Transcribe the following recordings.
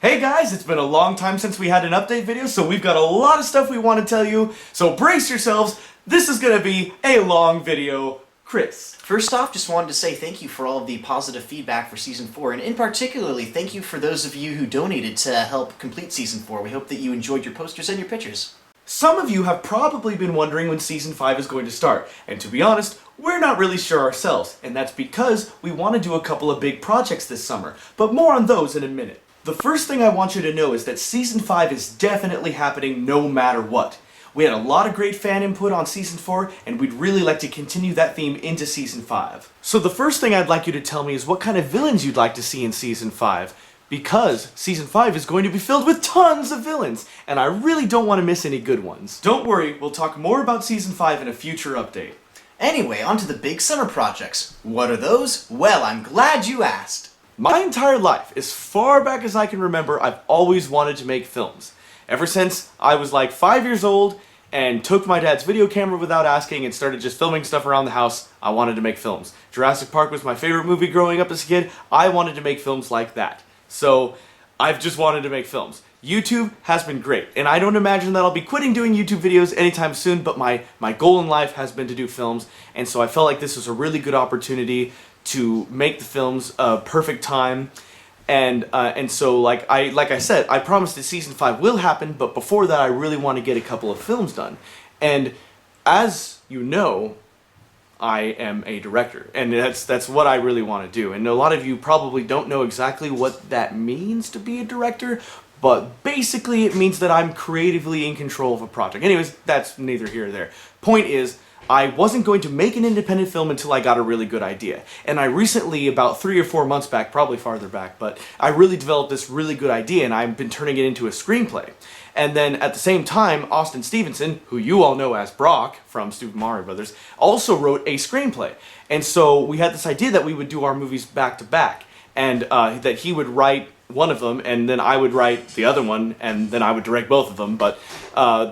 Hey guys, it's been a long time since we had an update video, so we've got a lot of stuff we want to tell you, so brace yourselves, this is gonna be a long video. Chris. First off, just wanted to say thank you for all of the positive feedback for Season 4, and in particularly, thank you for those of you who donated to help complete Season 4. We hope that you enjoyed your posters and your pictures. Some of you have probably been wondering when Season 5 is going to start, and to be honest, we're not really sure ourselves, and that's because we want to do a couple of big projects this summer, but more on those in a minute. The first thing I want you to know is that Season 5 is definitely happening no matter what. We had a lot of great fan input on Season 4, and we'd really like to continue that theme into Season 5. So the first thing I'd like you to tell me is what kind of villains you'd like to see in Season 5. Because Season 5 is going to be filled with tons of villains, and I really don't want to miss any good ones. Don't worry, we'll talk more about Season 5 in a future update. Anyway, on to the big summer projects. What are those? Well, I'm glad you asked. My entire life, as far back as I can remember, I've always wanted to make films. Ever since I was like 5 years old and took my dad's video camera without asking and started just filming stuff around the house, I wanted to make films. Jurassic Park was my favorite movie growing up as a kid. I wanted to make films like that. So I've just wanted to make films. YouTube has been great, and I don't imagine that I'll be quitting doing YouTube videos anytime soon, but my goal in life has been to do films, and so I felt like this was a really good opportunity to make the films a perfect time. And so like I said, I promised that Season 5 will happen, but before that I really want to get a couple of films done. And as you know, I am a director, and that's what I really want to do. And a lot of you probably don't know exactly what that means to be a director, but basically it means that I'm creatively in control of a project. Anyways, that's neither here nor there. Point is, I wasn't going to make an independent film until I got a really good idea. And I recently, about 3 or 4 months back, probably farther back, but I really developed this really good idea, and I've been turning it into a screenplay. And then at the same time, Austin Stevenson, who you all know as Brock from Super Mario Brothers, also wrote a screenplay. And so we had this idea that we would do our movies back to back, and that he would write one of them, and then I would write the other one, and then I would direct both of them. But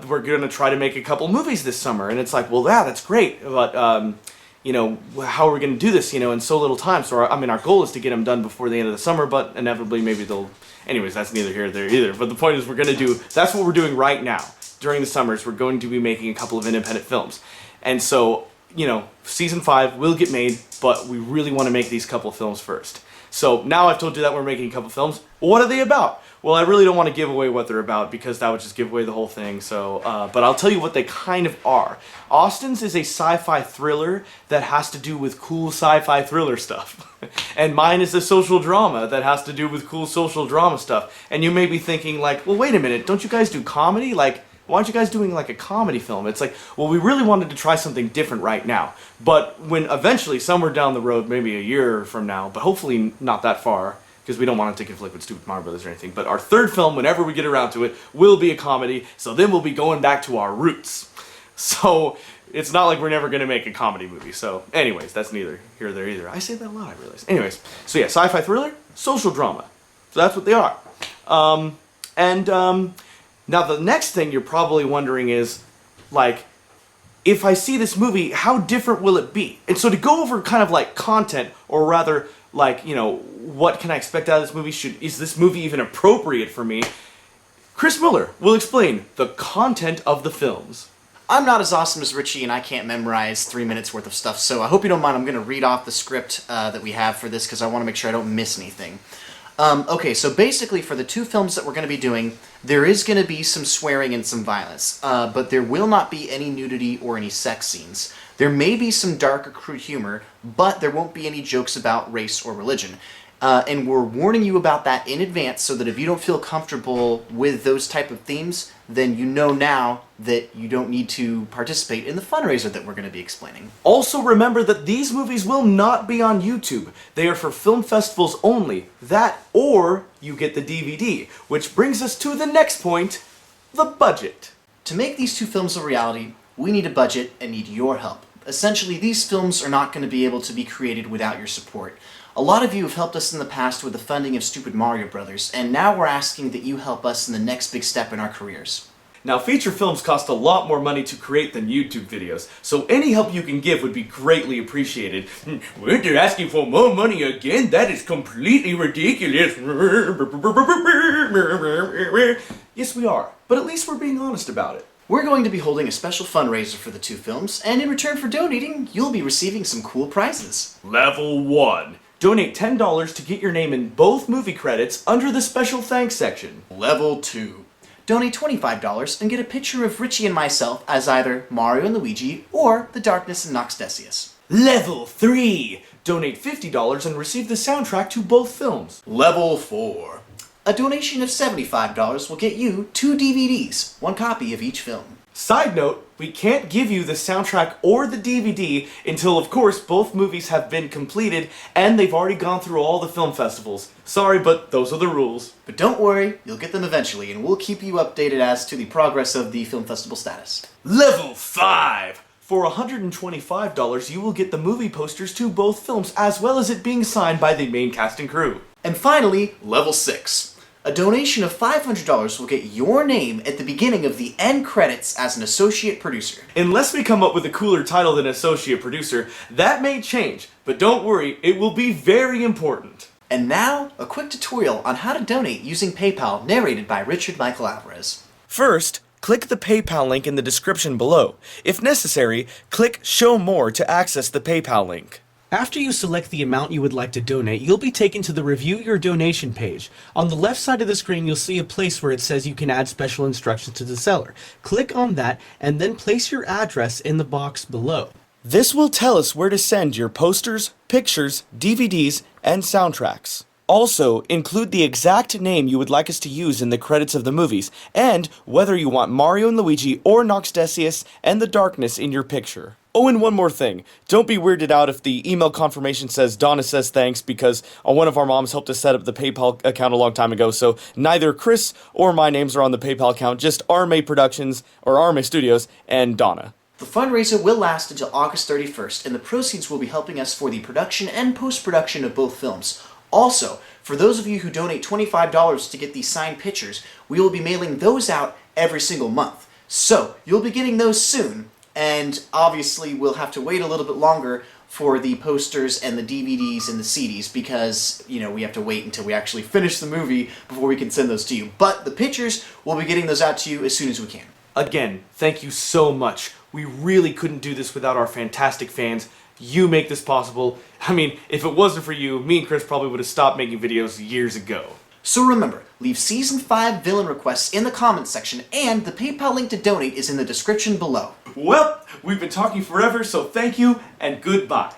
we're going to try to make a couple movies this summer. And it's like, well, yeah, that's great, but you know, how are we going to do this, you know, in so little time? So our goal is to get them done before the end of the summer, but inevitably maybe they'll... Anyways, that's neither here nor there either. But the point is, we're going to do... That's what we're doing right now. During the summers, we're going to be making a couple of independent films. And so, you know, Season 5 will get made, but we really want to make these couple of films first. So now I've told you that we're making a couple films. What are they about? Well, I really don't want to give away what they're about because that would just give away the whole thing. So, but I'll tell you what they kind of are. Austin's is a sci-fi thriller that has to do with cool sci-fi thriller stuff. And mine is a social drama that has to do with cool social drama stuff. And you may be thinking like, well, wait a minute, don't you guys do comedy? Like, why aren't you guys doing like a comedy film? It's like, well, we really wanted to try something different right now. But when eventually, somewhere down the road, maybe a year from now, but hopefully not that far, because we don't want to take conflict with Stupid Mario Brothers or anything, but our third film, whenever we get around to it, will be a comedy, so then we'll be going back to our roots. So it's not like we're never going to make a comedy movie. So anyways, that's neither here nor there either. I say that a lot, I realize. Anyways, so yeah, sci-fi thriller, social drama. So that's what they are. Now the next thing you're probably wondering is, like, if I see this movie, how different will it be? And so to go over kind of like content, or rather, like, you know, what can I expect out of this movie? Is this movie even appropriate for me? Chris Miller will explain the content of the films. I'm not as awesome as Richie, and I can't memorize 3 minutes worth of stuff, so I hope you don't mind. I'm going to read off the script that we have for this, because I want to make sure I don't miss anything. Okay, so basically for the 2 films that we're going to be doing, there is going to be some swearing and some violence, but there will not be any nudity or any sex scenes. There may be some dark or crude humor, but there won't be any jokes about race or religion. And we're warning you about that in advance so that if you don't feel comfortable with those type of themes, then you know now that you don't need to participate in the fundraiser that we're going to be explaining. Also remember that these movies will not be on YouTube. They are for film festivals only. That, or you get the DVD. Which brings us to the next point, the budget. To make these 2 films a reality, we need a budget and need your help. Essentially, these films are not going to be able to be created without your support. A lot of you have helped us in the past with the funding of Stupid Mario Brothers, and now we're asking that you help us in the next big step in our careers. Now, feature films cost a lot more money to create than YouTube videos, so any help you can give would be greatly appreciated. Wait, they're asking for more money again? That is completely ridiculous. Yes, we are, but at least we're being honest about it. We're going to be holding a special fundraiser for the two films, and in return for donating, you'll be receiving some cool prizes. Level 1. Donate $10 to get your name in both movie credits under the special thanks section. Level 2. Donate $25 and get a picture of Richie and myself as either Mario and Luigi or the Darkness and Nox Decious. Level 3. Donate $50 and receive the soundtrack to both films. Level 4. A donation of $75 will get you 2 DVDs, 1 copy of each film. Side note, we can't give you the soundtrack or the DVD until, of course, both movies have been completed and they've already gone through all the film festivals. Sorry, but those are the rules. But don't worry, you'll get them eventually, and we'll keep you updated as to the progress of the film festival status. Level 5! For $125, you will get the movie posters to both films, as well as it being signed by the main cast and crew. And finally, Level 6. A donation of $500 will get your name at the beginning of the end credits as an associate producer. Unless we come up with a cooler title than associate producer, that may change, but don't worry, it will be very important. And now, a quick tutorial on how to donate using PayPal, narrated by Richard Michael Alvarez. First, click the PayPal link in the description below. If necessary, click Show More to access the PayPal link. After you select the amount you would like to donate, you'll be taken to the Review Your Donation page. On the left side of the screen, you'll see a place where it says you can add special instructions to the seller. Click on that, and then place your address in the box below. This will tell us where to send your posters, pictures, DVDs, and soundtracks. Also, include the exact name you would like us to use in the credits of the movies, and whether you want Mario and Luigi or Nox Decious and the Darkness in your picture. Oh, and one more thing. Don't be weirded out if the email confirmation says Donna says thanks, because one of our moms helped us set up the PayPal account a long time ago, so neither Chris or my names are on the PayPal account, just RMA Productions, or RMA Studios, and Donna. The fundraiser will last until August 31st, and the proceeds will be helping us for the production and post-production of both films. Also, for those of you who donate $25 to get these signed pictures, we will be mailing those out every single month. So, you'll be getting those soon, and obviously we'll have to wait a little bit longer for the posters and the DVDs and the CDs because, we have to wait until we actually finish the movie before we can send those to you. But the pictures, we'll be getting those out to you as soon as we can. Again, thank you so much. We really couldn't do this without our fantastic fans. You make this possible. I mean, if it wasn't for you, me and Chris probably would have stopped making videos years ago. So remember, leave Season 5 villain requests in the comments section, and the PayPal link to donate is in the description below. Well, we've been talking forever, so thank you and goodbye.